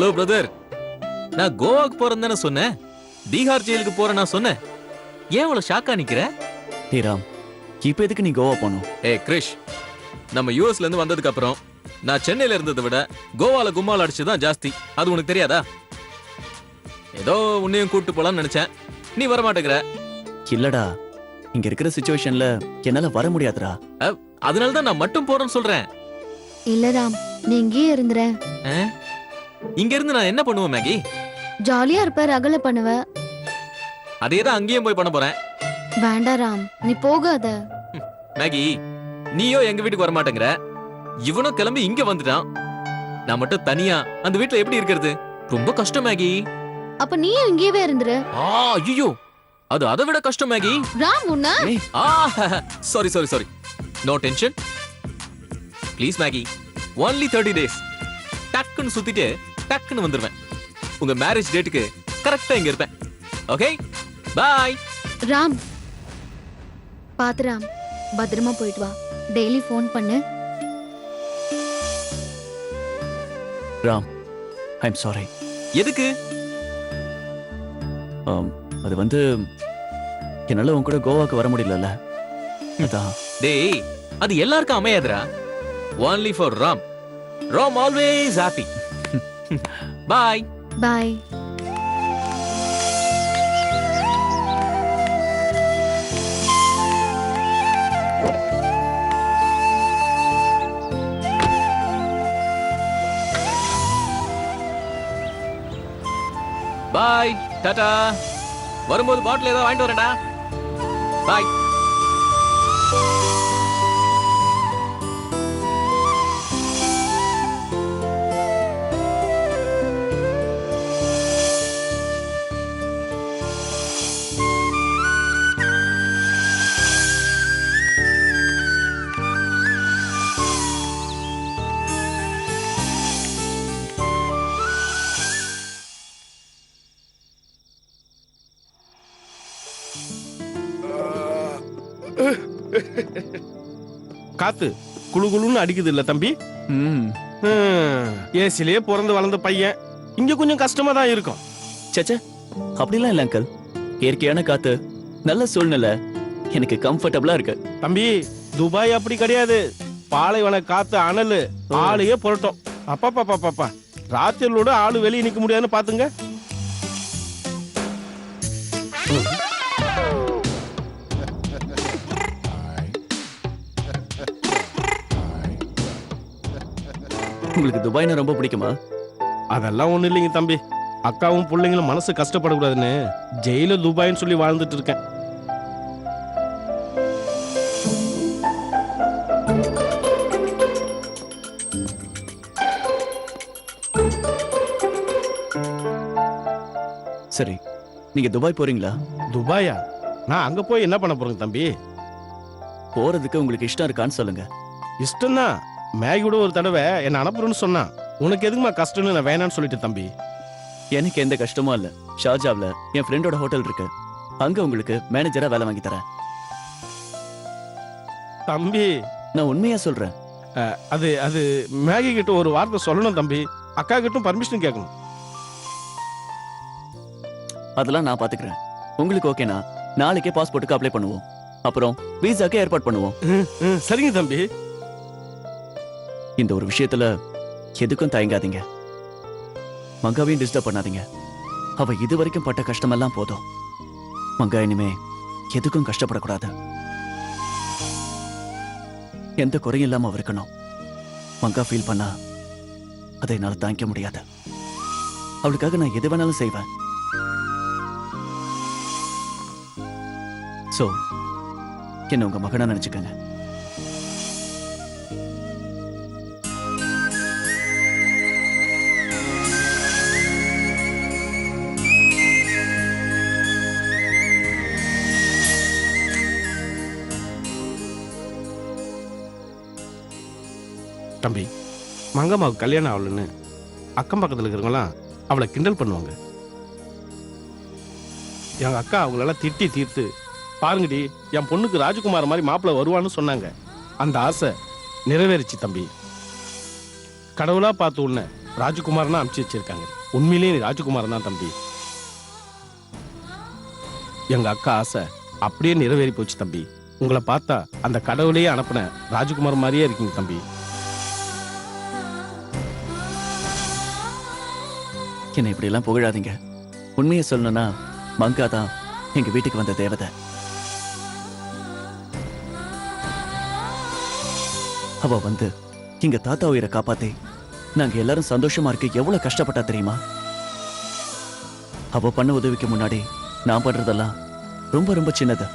Hello brother, நான் கோவாக்கு போறேன்னு தானே சொன்னேன். பீகார் ஜெயிலுக்கு போறேன் நான் சொன்னேன். ஏன் இவ்வளவு ஷாக்கா நிக்கிற? டேய் ராம், இப்போ எதுக்கு நீ கோவா போகணும்? கிரிஷ், நம்ம யூஎஸ்ல இருந்து வந்ததுக்கு அப்புறம் நான் சென்னையில இருந்ததை விட கோவால கும்மால் அடிச்சுதான் ஜாஸ்தி. அது உனக்கு தெரியாதா? ஏதோ உன்னையும் கூட்டு போலான்னு நினைச்சேன், நீ வரமாட்டேங்கிற. இல்லடா, இங்க இருக்கிற சிச்சுவேஷன்ல என்னால வர முடியாதுடா. அதனாலதான் நான் மட்டும் போறேன்னு சொல்றேன். இல்ல ராம், நீ இங்கேயே இருந்துற. இங்க இருந்து நான் என்ன பண்ணுவேன் மேகி? ஜாலியா இருப்ப, ரகல பண்ணுவ. அதேதான் அங்கேயும் போய் பண்ண போறேன். வேண்டா ராம், நீ போகாத. மேகி, நீயோ எங்க வீட்டுக்கு வர மாட்டேங்கிற, இவனும் கிளம்பி இங்க வந்துட்டான். நான் மட்டும் தனியா அந்த வீட்டுல எப்படி இருக்கிறது? ரொம்ப கஷ்டம் மேகி. அப்ப நீயும் இங்கேயே இருந்துரு. ஐயோ, அது அதை விட கஷ்டம் மேகி. ராம் உன்ன sorry sorry sorry, no tension please Maggie. Only 30 days. டக்குன்னு சுத்திட்டு டக்குன்னு வந்துருவேன். உங்க மேரேஜ் டேட்டுக்கு கரெக்டா இங்க இருப்பேன். ஓகே, பாய். ராம் பாத்து ராம், பத்திரமா போயிட்டு வா. டெய்லி ஃபோன் பண்ணு. Ram, I am sorry. எதுக்கு? அது வந்து என்னால உன் கூட கோவாக்கு வர முடியலல்ல, அதான். டேய், அது எல்லாருக்கும் அமையாதுடா. Only for Ram. Ram always happy. Bye bye. Bye, டாடா. வரும்போது பாட்டில் ஏதோ வாங்கிட்டு வரேன்டா. பாய். காத்து குளு குளுன்னு அடிக்குது இல்ல தம்பி? ஏசிலேயே பிறந்து வளர்ந்த பையன், இங்க கொஞ்சம் கஷ்டமா தான் இருக்கும். சச்சா, அப்படிலாம் இல்ல அங்கிள். இயற்கையான காத்து, நல்ல சூழ்நிலை, எனக்கு கம்ஃபர்டபுளா இருக்கு. தம்பி, துபாய் அப்படி கிடையாது. பாலைவன காத்து, அனலு, ஆளையே புரட்டும். அப்பா பாப்பா, ராத்திரிலோட ஆளு வெளியே நிக்க முடியாதுன்னு பாத்துங்க. உங்களுக்கு துபாய்னா ரொம்ப பிடிக்குமா? அதெல்லாம் ஒண்ணு இல்லைங்க தம்பி. அக்காவும் பிள்ளைங்களும் மனசு கஷ்டப்படக்கூடாதுன்னு ஜெயில துபாய்ன்னு சொல்லி வாழ்ந்துட்டு இருக்கேன். சரி, நீங்க துபாய் போறீங்களா? துபாயா? நான் அங்க போய் என்ன பண்ண போறேங்க தம்பி? போறதுக்கு உங்களுக்கு இஷ்டம் இருக்கான்னு சொல்லுங்க. இஷ்டம்தான். மேகியோட ஒரு தடவை என்ன அனுப்புறேன்னு சொன்னா, உனக்கு எதுக்குமா கஷ்டம்னு நான் வேணான்னு சொல்லிட்டு தம்பி. எனக்கு எந்த கஷ்டமும் இல்ல. ஷார்ஜாவ்ல என் ஃப்ரெண்டோட ஹோட்டல் இருக்கு, அங்க உங்களுக்கு மேனேஜரா வேலை வாங்கி தரேன். தம்பி, நான் உண்மையா சொல்றேன். அது அது மேகி கிட்ட ஒரு வார்த்தை சொல்லணும் தம்பி. அக்கா கிட்ட பர்மிஷன் கேட்கணும். அதெல்லாம் நான் பாத்துக்கிறேன். உங்களுக்கு ஓகேனா நாளைக்கே பாஸ்போர்ட்டுக்கு அப்ளை பண்ணுவோம். அப்புறம் விசாக்கு ஏற்பாடு பண்ணுவோம். சரிங்க தம்பி. இந்த ஒரு விஷயத்துல எதுக்கும் தயங்காதீங்க. மங்காவையும் டிஸ்டர்ப் பண்ணாதீங்க. அவ இது வரைக்கும் பட்ட கஷ்டமெல்லாம் போதும். மங்கா இனிமே எதுக்கும் கஷ்டப்படக்கூடாது. எந்த குறையும் இல்லாம அவ இருக்கணும். மங்கா ஃபீல் பண்ணா அதை என்னால தாங்கிக்க முடியாது. அவளுக்காக நான் எது வேணாலும் செய்வேன். சோ என்ன உங்க மகனா நினைச்சுக்கங்க. தம்பி, மங்கம்மாவுக்கு கல்யாணம் ஆகலன்னு அக்கம் பக்கத்தில் இருக்கிறவங்களாம் அவளை கிண்டல் பண்ணுவாங்க. எங்க அக்கா அவங்களெல்லாம் திட்டி தீர்த்து, பாருங்கடி என் பொண்ணுக்கு ராஜகுமார் மாதிரி மாப்பிள்ளை வருவான்னு சொன்னாங்க. அந்த ஆசை நிறைவேறிச்சு தம்பி. கடவுளா பார்த்து உன்னை ராஜகுமாரனா அனுப்பிச்சு வச்சிருக்காங்க. உண்மையிலேயே நீ ராஜகுமாரன் தான் தம்பி. எங்க அக்கா ஆசை அப்படியே நிறைவேறி போச்சு தம்பி. உங்களை பார்த்தா அந்த கடவுளையே அனுப்புன ராஜகுமார் மாதிரியே இருக்கீங்க தம்பி. என்னை இப்படி எல்லாம் புகழாதீங்க. உண்மையை சொல்லணும்னா மங்கா தான் எங்க வீட்டுக்கு வந்த தேவதை. அவ வந்து எங்க தாத்தா உயிரை காப்பாத்தி நாங்க எல்லாரும் சந்தோஷமா இருக்க எவ்வளவு கஷ்டப்பட்டா தெரியுமா? அவ பண்ண உதவிக்கு முன்னாடி நான் பண்றதெல்லாம் ரொம்ப ரொம்ப சின்னது.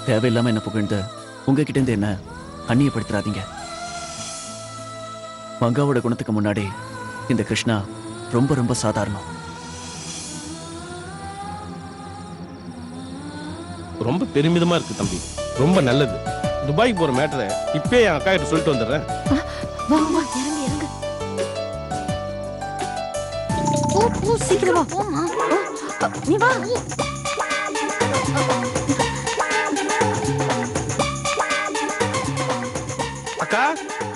தேவையில்லாம என்ன புகழ்ந்து உங்ககிட்ட இருந்து என்ன அந்நியப்படுத்தாதீங்க. மங்காவோட குணத்துக்கு முன்னாடி இந்த கிருஷ்ணா ரொம்ப ரொம்ப சாதாரணம். ரொம்ப பெருமிதமா இருக்கு தம்பி. ரொம்ப நல்லது. துபாய்க்கு போற மேட்டரை இப்பே என் அக்கா கிட்ட சொல்லிட்டு வந்துடுறேன். வா வா இறங்கு இறங்கு. போ சீக்கிரம் வா. போமா. நீ வா. அக்கா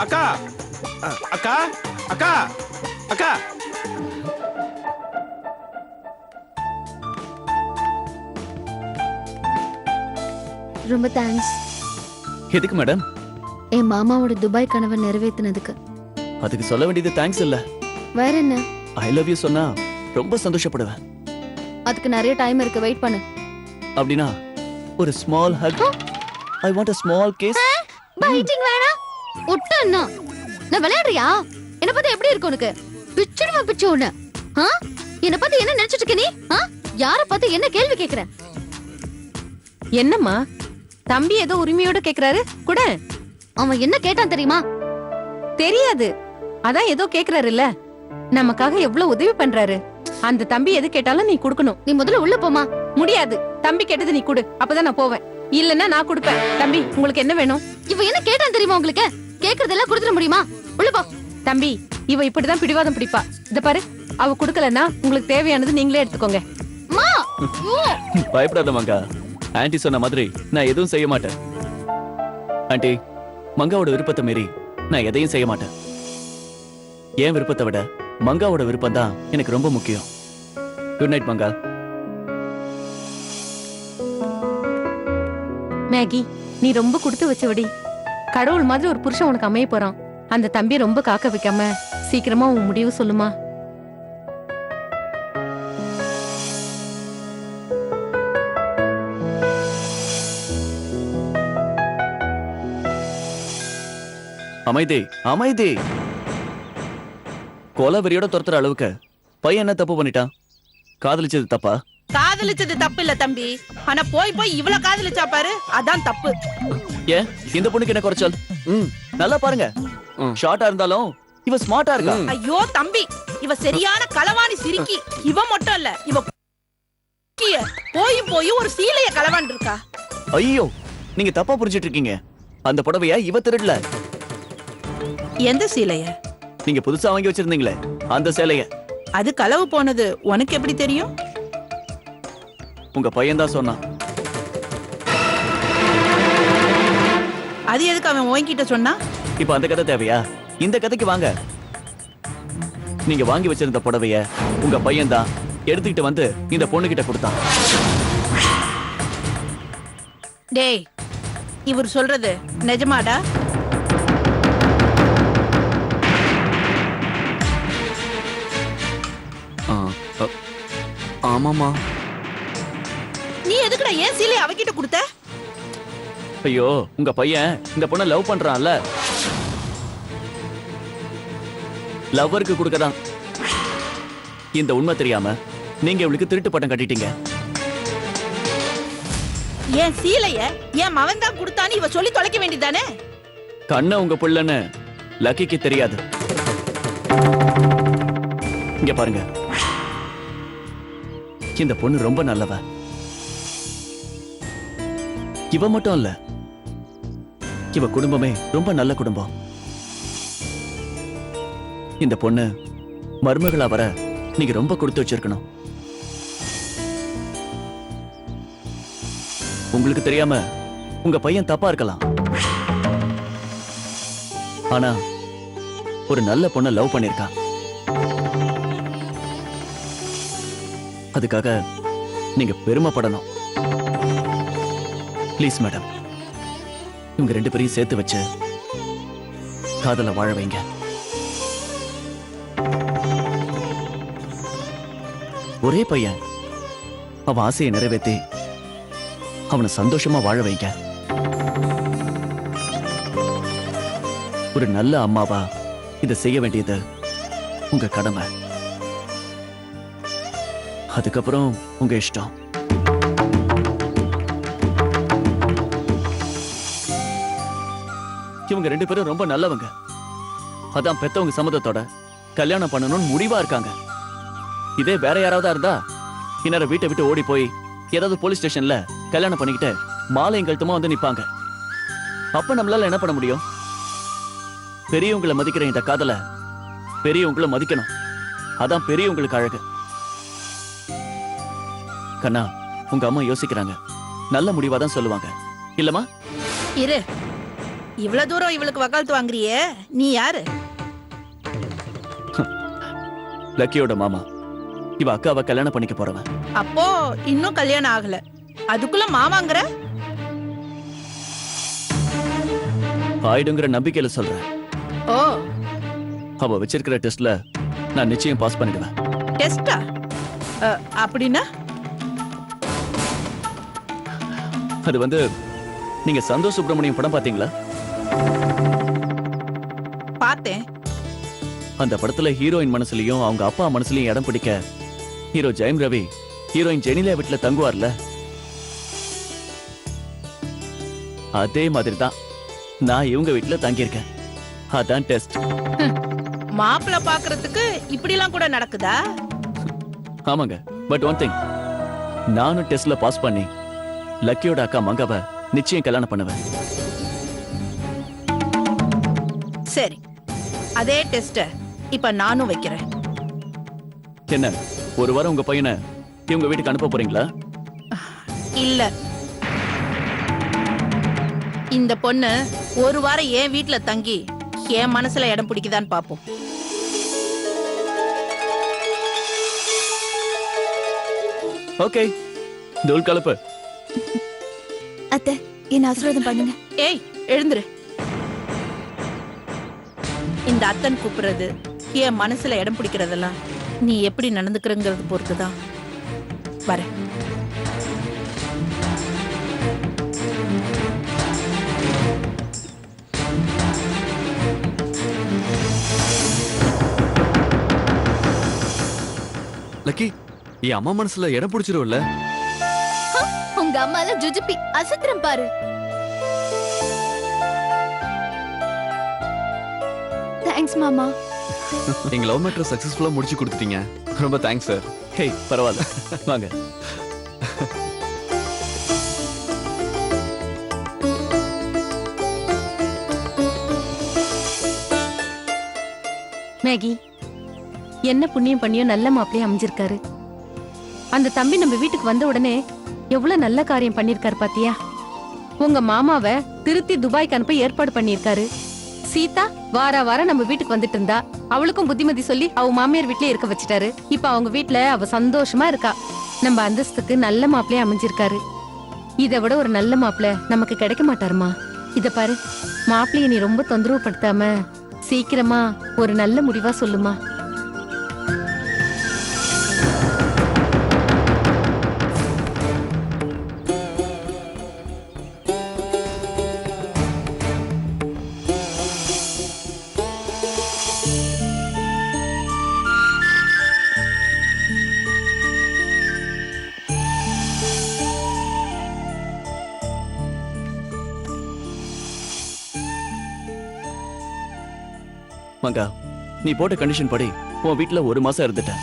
அக்கா அக்கா அக்கா அக்கா ரொம்ப தேங்க்ஸ். எதுக்கு மேடம்? என் மாமாவோட துபாய் கனவை நிறைவேத்தினதுக்கு. அதுக்கு சொல்ல வேண்டியது தேங்க்ஸ் இல்ல. வேற என்ன? ஐ லவ் யூ சொன்னா ரொம்ப சந்தோஷப்படுவேன். அதுக்கு நிறைய டைம் இருக்கு, வெயிட் பண்ணு. அப்படின்னா ஒரு small hug. I want a small kiss. Biting வேணா. ஒட்டன்னா. நான் விளையாடுறியா? என்ன பத்தி எப்படி இருக்கு உனக்கு? பிச்சுடுவா பிச்சு உன்ன. என்ன பத்தி என்ன நினைச்சிட்டு இருக்க நீ? யார பத்தி என்ன கேள்வி கேக்குற? என்னம்மா தம்பி ஏதோ உரிமையோட கேக்குறாரு கூட. அவன் என்ன கேட்டான் தெரியுமா? தெரியாது, அதான் ஏதோ கேக்குறாருல்ல. நமக்காக எவ்வளவு உதவி பண்றாரு. அந்த தம்பி எது கேட்டாலும் நீ குடுக்கணும். நீ முதல்ல உள்ள போமா. முடியாது, தம்பி கேட்டது நீ குடு, அப்பதான் நான் போவேன். இல்லன்னா நான் கொடுப்பேன். தம்பி உங்களுக்கு என்ன வேணும்? இவ என்ன கேட்டான் தெரியுமா உங்களுக்கு? கேக்குறதெல்லாம் கொடுத்துட முடியுமா? உள்ள போ. தம்பி இவ இப்படிதான் பிடிவாதம் பிடிப்பா. இத பாரு, அவ குடுக்கலன்னா உங்களுக்கு தேவையானது நீங்களே எடுத்துக்கோங்க. மா. பயப்படாத மங்கா. ஆன்ட்டி சொன்ன மாதிரி நான் எதுவும் செய்ய மாட்டேன். ஆன்ட்டி, மங்காவோட விருப்பத்தை மீறி நான் எதையும் செய்ய மாட்டேன். என் விருப்பத்தை விட மங்காவோட விருப்பம் தான் எனக்கு ரொம்ப முக்கியம். குட் நைட் மங்கா. மேகி, நீ ரொம்ப கொடுத்து வச்சவடி. கடவுள் மாதிரி ஒரு புருஷன் உனக்கு அமைய போறான். அந்த தம்பியை ரொம்ப காக்க வைக்காம சீக்கிரமா உன் முடிவு சொல்லுமா. அமைதி அமைதி. கோலவெறியோட துரத்துற அளவுக்கு பையன் என்ன தப்பு பண்ணிட்டான்? காதலிச்சது தப்பா? காதலிச்சது தப்பு இல்ல தம்பி, ஆனா போய் போய் இவ்வளவு காதலிச்சா பாரு, அதான் தப்பு. ஏன் இந்த பொண்ணுக்கு என்ன குறைச்சல்? நல்லா பாருங்க, ஷார்ட்டா இருந்தாலும் இவ ஸ்மார்ட்டா இருக்கா. ஐயோ தம்பி, இவ சரியான களவாணி சிரிக்கி. இவ மட்டும் இல்ல, இவ போய் போய் ஒரு சீலைய களவான் இருக்கா. ஐயோ, நீங்க தப்பா புரிஞ்சிட்டு இருக்கீங்க. அந்த புடவைய இவ திருடல. எந்த சீலைய? நீங்க புதுசா வாங்கி வச்சிருந்தீங்களே அந்த சேலைய. அது களவு போனது உனக்கு எப்படி தெரியும்? உங்க பையன் தான் சொன்னான். அது எதுக்கு அவன் உன்கிட்ட சொன்னா? இப்ப அந்த கதை தேவையா? இந்த கதைக்கு வாங்க. நீங்க வாங்கி வச்சிருந்த புடவைய உங்க பையன் தான் எடுத்துக்கிட்டு வந்து இந்த பொண்ணு கிட்ட கொடுத்தான். டேய், இவர் சொல்றது நிஜமாடா? ஆமாமா. நீ எதுக்குடா ஏன் சீலைய அவகிட்ட கொடுத்த? ஐயோ, உங்க பையன் இந்த பொண்ணை லவ் பண்றான்ல, லவ்வருக்கு கொடுக்கதான். இந்த உண்மை தெரியாம நீங்க இவளுக்கு திருட்டு பட்டம் கட்டிட்டீங்க. என் சீலைய என் மகன் தான் கொடுத்தான்னு இவ சொல்லி தொலைக்க வேண்டியதானே? கண்ண உங்க புள்ளன்னு லக்கிக்கு தெரியாது. இங்க பாருங்க, இந்த பொண்ணு ரொம்ப நல்லவ. இவ மட்டும் இல்ல, இவ குடும்பமே ரொம்ப நல்ல குடும்பம். இந்த பொண்ணு மருமகளா வர நீங்க ரொம்ப கொடுத்து வச்சிருக்கணும். உங்களுக்கு தெரியாம உங்க பையன் தப்பா இருக்கலாம். ஆனா ஒரு நல்ல பொண்ணை லவ் பண்ணிருக்கா. அதுக்காக நீங்க பெருமைப்படணும். ப்ளீஸ் மேடம், இவங்க 2 பேரையும் சேர்த்து வச்சு காதல வாழ வைங்க. ஒரே பையன், அவன் ஆசையை நிறைவேற்றி அவனை சந்தோஷமா வாழ வைங்க. ஒரு நல்ல அம்மாவா இதை செய்ய வேண்டியது உங்க கடமை. அதுக்கப்புறம் உங்க இஷ்டம். இவங்க 2 பேரும் ரொம்ப நல்லவங்க. அதான் பெத்தவங்க சம்மதத்தோட கல்யாணம் பண்ணணும்னு முடிவா இருக்காங்க. இதே வேற யாராவதா இருந்தா இந்நேரம் வீட்டை விட்டு ஓடி போய் ஏதாவது போலீஸ் ஸ்டேஷன்ல கல்யாணம் பண்ணிக்கிட்டு மாலையும் கழுத்துமா வந்து நிப்பாங்க. அப்ப நம்மளால என்ன பண்ண முடியும்? பெரியவங்களை மதிக்கிற இந்த காதல பெரியவங்களை மதிக்கணும். அதான் பெரியவங்களுக்கு அழகு. கண்ணா, உங்க அம்மா யோசிக்கிறாங்க. நல்ல முடிவா தான் சொல்லுவாங்க. இல்லம்மா? இரு, இவ்வளவு தூரம் இவளுக்கு வக்காலத்து வாங்குறியே, நீ யாரு? லக்கியோட மாமா. இவ அக்காவை கல்யாணம் பண்ணிக்க போறவன். அப்போ இன்னும் கல்யாணம் ஆகல, அதுக்குள்ள மாமாங்கிற? ஆயிடுங்கிற நம்பிக்கையில சொல்றேன். ஓ, அவ வச்சிருக்கிற டெஸ்ட்ல நான் நிச்சயம் பாஸ் பண்ணிடுவேன். டெஸ்டா? அப்படின்னா? அது வந்து, நீங்க சந்தோஷ் சுப்பிரமணியம் படம் பாத்தீங்களா? பார்த்தேன். அந்த படத்துல ஹீரோயின் மனசுலயும் அவங்க அப்பா மனசுலயும் இடம் பிடிக்க ஹீரோ ஜெயம் ரவி ஹீரோயின் ஜெனிலியா வீட்டுல தங்குவார்ல, அதே மாதிரி தான் நான் இவங்க வீட்டுல தங்கியிருக்கேன். அதான் டெஸ்ட். மாப்பிள்ள பாக்குறதுக்கு இப்படி எல்லாம் கூட நடக்குதா? ஆமாங்க. பட் ஒன் திங், நானும் டெஸ்ட்ல பாஸ் பண்ணி லக்கியோட அக்கா மங்காவை நிச்சயம் கல்யாணம் பண்ணுவேன். சரி, அதே டெஸ்ட இப்ப நானும் வைக்கிறேன். என்ன, ஒரு வாரம் உங்க பையனை இவங்க வீட்டுக்கு அனுப்ப போறீங்களா? இல்ல, இந்த பொண்ணு ஒரு வாரம் என் வீட்டுல தங்கி என் மனசுல இடம் பிடிக்குதான்னு பாப்போம். ஓகே, தூள் கலப்பு. அத்தை, என்ன ஆசீர்வாதம் பண்ணுங்க. ஏய், எழுந்துரு. இந்த அத்தன் கூப்பிடுறது, என் மனசுல இடம் பிடிக்கிறதெல்லாம் நீ எப்படி நடந்துக்கிறங்கிறது பொறுத்துதான். வரேன். லக்கி, என் அம்மா மனசுல இடம் பிடிச்சிரும்ல? உங்க அம்மால ஜுஜுப்பி அசத்திரம் பாரு. தேங்க்ஸ் மாமா. எங்க லவ் மேட்டர் சக்சஸ்ஃபுல்லா முடிச்சு கொடுத்துட்டீங்க. ரொம்ப தேங்க்ஸ் சார். ஹே, பரவாயில்ல, வாங்க. மேகி, என்ன புண்ணியம் பண்ணியோ நல்ல மாப்பிளையே அமைஞ்சிருக்காரு. அந்த தம்பி நம்ம வீட்டுக்கு வந்த உடனே எவ்வளவு நல்ல காரியம் பண்ணிருக்காரு பாத்தியா? உங்க மாமாவை திருத்தி துபாய்க்கு அனுப்ப ஏற்பாடு பண்ணிருக்காரு. சீதா வாரம் நம்ம வீட்டுக்கு வந்துட்டு இருந்தா, அவளுக்கும் புத்திமதி சொல்லி அவ மாமியார் வீட்லயே இருக்க வச்சுட்டாரு. இப்ப அவங்க வீட்ல அவ சந்தோஷமா இருக்கா. நம்ம அந்தஸ்துக்கு நல்ல மாப்பிளையே அமைஞ்சிருக்காரு. இதை விட ஒரு நல்ல மாப்பிள்ளை நமக்கு கிடைக்க மாட்டாருமா. இத பாரு, மாப்பிள்ளைய நீ ரொம்ப தொந்தரவு படுத்தாம சீக்கிரமா ஒரு நல்ல முடிவா சொல்லுமா. மங்கா, நீ போட்ட கண்டிஷன் படி உன் வீட்டுல 1 மாசம் இருந்துட்டேன்.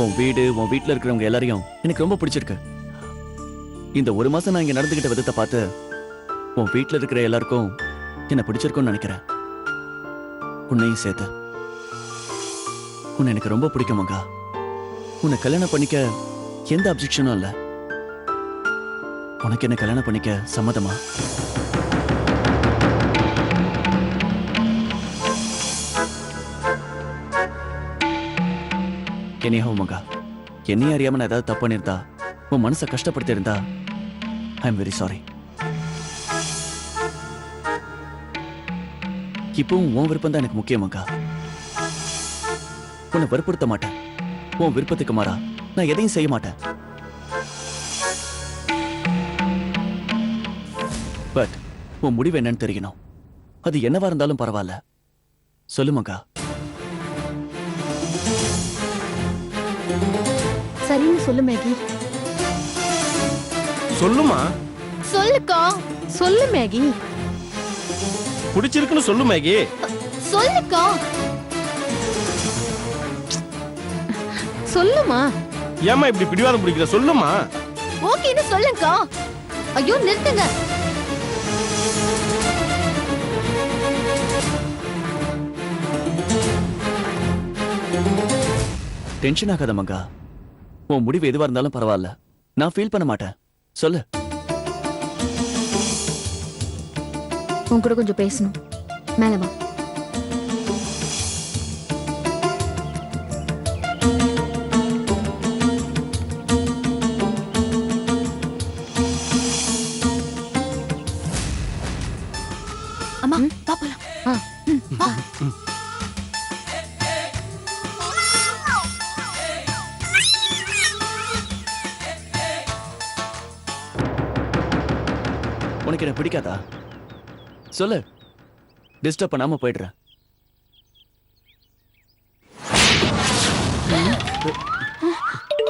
உன் வீடு, உன் வீட்டுல இருக்கிறவங்க எல்லாரையும் எனக்கு ரொம்ப பிடிச்சிருக்கு. இந்த 1 மாசம் நான் இங்க நடந்துகிட்ட விதத்தை பார்த்து உன் வீட்டுல இருக்கிற எல்லாருக்கும் என்ன பிடிச்சிருக்கும்னு நினைக்கிறேன். உன்னையும் சேர்த்து. உன்னை எனக்கு ரொம்ப பிடிக்கும் மங்கா. உன்னை கல்யாணம் பண்ணிக்க எந்த அப்ஜெக்ஷனும் இல்ல. உனக்கு என்ன கல்யாணம் பண்ணிக்க சம்மதமா? என்னையாவும் மங்கா, என்னையும் அறியாம நான் ஏதாவது தப்பு பண்ணியிருந்தா, உன் மனசை கஷ்டப்படுத்தி இருந்தா, ஐ எம் வெரி சாரி. இப்பவும் உன் விருப்பம் தான் எனக்கு முக்கியம் மங்கா. உன்னை வற்புறுத்த மாட்டேன். உன் விருப்பத்துக்கு மாறா நான் எதையும் செய்ய மாட்டேன். பட் உன் முடிவு என்னன்னு தெரியணும். அது என்னவா இருந்தாலும் பரவாயில்ல. சொல்லு மங்கா. சரின்னு சொல்லு மேகி. சொல்லுமா, சொல்லுக்கா. சொல்லு மேகி. பிடிச்சிருக்குன்னு சொல்லு மேகி. சொல்லுக்கா. சொல்லுமா. ஏமா இப்படி பிடிவாதம் பிடிக்கிற? சொல்லுமா. ஓகேன்னு சொல்லுங்கக்கா. ஐயோ நிறுத்துங்க. டென்ஷன் ஆகாத மங்கா. உன் முடிவு எதுவா இருந்தாலும் பரவாயில்ல. நான் ஃபீல் பண்ண மாட்டேன். சொல்லு. உன் கூட கொஞ்சம் பேசணும். மேல வா. அம்மா வா போலாம். வா. உனக்கு என்ன பிடிக்காதா? சொல்லு. டிஸ்டர்ப் பண்ணாம போயிடுறேன்.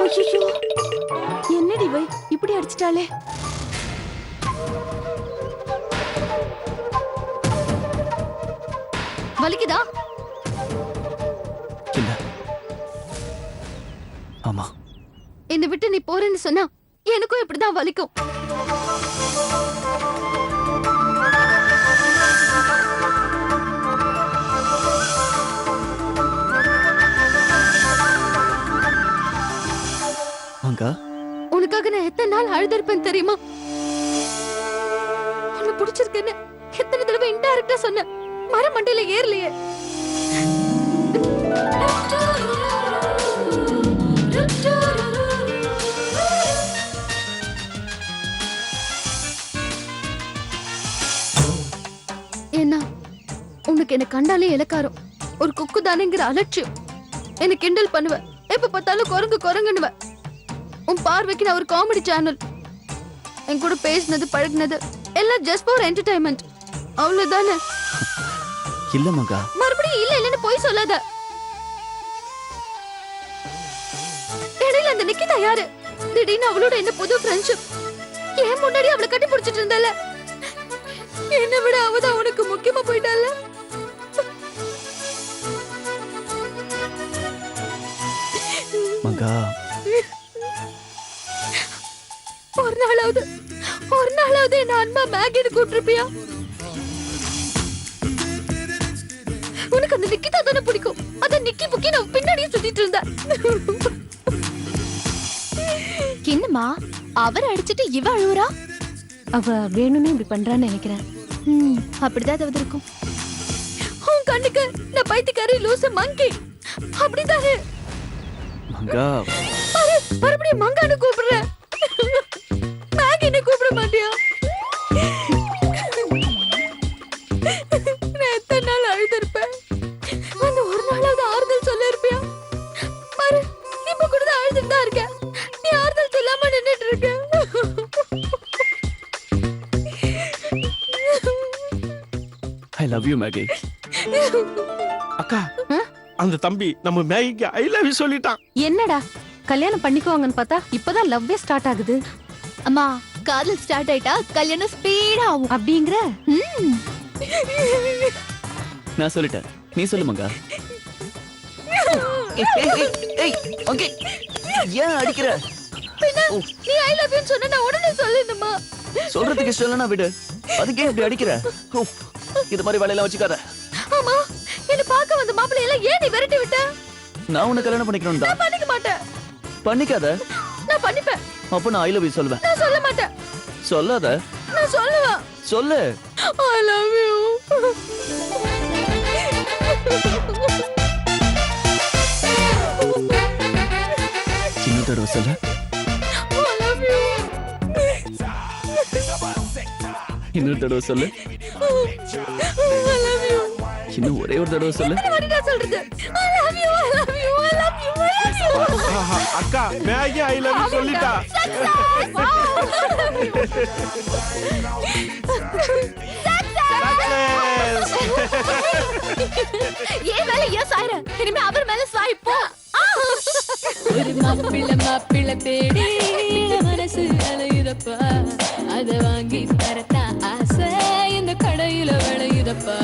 ஐயோ, என்னடி வை இப்படி அடிச்சிட்டாலே? வலிக்குதா? இல்ல. ஆமா. என்னை விட்டு நீ போறேன்னு சொன்னா எனக்கும் இப்படிதான் வலிக்கும். மங்கா, உனக்காக நான் எத்தனை நாள் அழுதிருப்பேன் தெரியுமா? உன்னை பிடிச்சிருக்குன்னு எத்தனை தடவை இன்டைரக்டா சொன்ன. மர மண்டையில ஏறலையே. என்ன உனக்கு என்ன கண்டாலே இலக்காரம். ஒரு குக்கு தானேங்கிற அலட்சியம். என்ன கிண்டல் பண்ணுவ. எப்ப பார்த்தாலும் குரங்கு குரங்குன்னுவ. உன் பார்வைக்கு நான் ஒரு காமெடி சேனல். என் கூட பேசினது பழகினது எல்லாம் ஜஸ்ட் ஃபார் என்டர்டைன்மெண்ட். அவ்வளவுதானே? இல்ல மங்கா. மறுபடியும் இல்ல இல்லன்னு போய் சொல்லாத. இடையில அந்த நிக்கிதா யாரு? திடீர்னு அவளோட என்ன புது ஃப்ரெண்ட்ஷிப். ஏன் முன்னாடி அவளை கட்டி பிடிச்சிட்டு இருந்தால? என்னை விட அவதான் உனக்கு முக்கியமா போயிட்டால? மங்கா, ஒரு நாளாவது என்ன அன்பா மேகின்னு கூப்பிட்டுருப்பியா? உனக்கு அந்த நிக்கிதா தானே பிடிக்கும். அத நிக்கி புக்கி நான் பின்னாடியே சுத்திட்டு இருந்தேன். என்னம்மா அவர் அடிச்சிட்டு இவ அழுவுறா? அவ வேணும்னு இப்படி பண்றான்னு நினைக்கிறேன். அப்படிதான் ஏதாவது இருக்கும். உன் கண்ணுக்கு நான் பைத்தியக்காரி லூசு மங்கி அப்படிதானே? மங்கா. மறுபடியும் மங்கான்னு கூப்பிடுற. மேகின்னு கூப்பிட மாட்டியா? நான் எத்தனை நாள் அழுதிருப்பேன். அந்த ஒரு நாளாவது ஆறுதல் சொல்ல இருப்பியா? பாரு, இப்ப கூட தான் அழுதுட்டு தான் இருக்கேன். நீ ஆறுதல் சொல்லாம நின்னுட்டு இருக்க. I love you Maggi. அக்கா, அந்த தம்பி நம்ம மேகிக்கு ஐ லவ் யூ சொல்லிட்டான். என்னடா கல்யாணம் பண்ணிக்குவாங்கன்னு பார்த்தா இப்பதான் லவ்வே ஸ்டார்ட் ஆகுது. அம்மா, காதல் ஸ்டார்ட் ஆயிட்டா கல்யாணம் ஸ்பீடா ஆகும். அப்படிங்கிற நான் சொல்லிட்டேன். நீ சொல்லு மங்கா. ஓகே. ஏன் அடிக்கிற? நீ ஐ லவ் யூ சொன்னா நான் உடனே சொல்லணுமா? சொல்றதுக்கு இஷ்டம் இல்லைன்னா விடு. அதுக்கே இப்படி அடிக்கிற? இது மாதிரி வேலையெல்லாம் வச்சுக்காத. ஆமா, என்ன பார்க்க வந்த மாப்பிள்ளை எல்லாம் ஏன் நீ விரட்டி விட்ட? நான் உன்னை கல்யாணம் பண்ணிக்கணும் தான். பண்ணிக்க மாட்டேன். பண்ணிக்காத. நான் பண்ணிப்பேன். அப்ப நான் ஐ லவ் யூ சொல்லுவேன். நான் சொல்ல மாட்டேன். சொல்லாத. நான் சொல்லுவேன். சொல்லு. I love you. தடவை சொல்லு. இன்னொரு தடவை சொல்லு. இன்னும் ஒரே ஒரு தடவை சொல்லு. ஆஹா, அக்கா மேகி ஐ லவ் யூ சொல்லிட்டா. ஏன் மேல ஏன் சாயிர? இனிமே அவர் மேல சாய் போ. ஒரு மாப்பிள்ளை தேடி மனசு அலையுதப்பா, அத வாங்கி தரத்தான் ஆசை இந்த கடையில விளையுதப்பா.